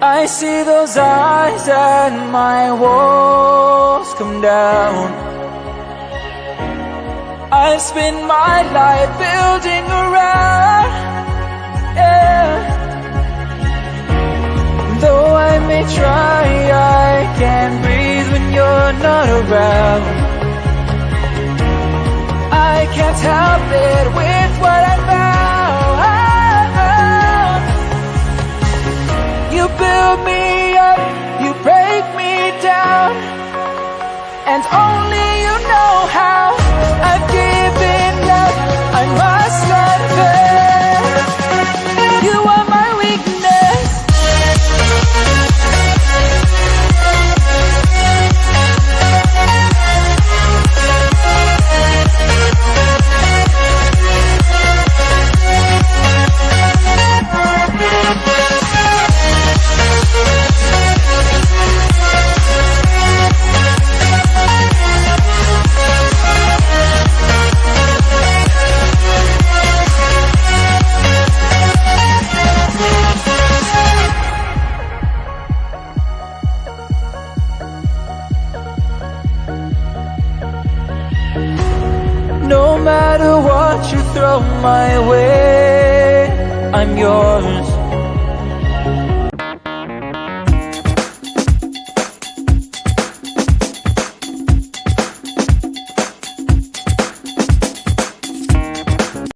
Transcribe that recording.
I see those eyes and my walls come down. I spend my life building around, yeah. Though I may try, I can't breathe when you're not around. I can't help it with what I found. You build me up, you break me down, and only you know how I've given up, I must confess. You are my weakness. No matter what you throw my way, I'm yours.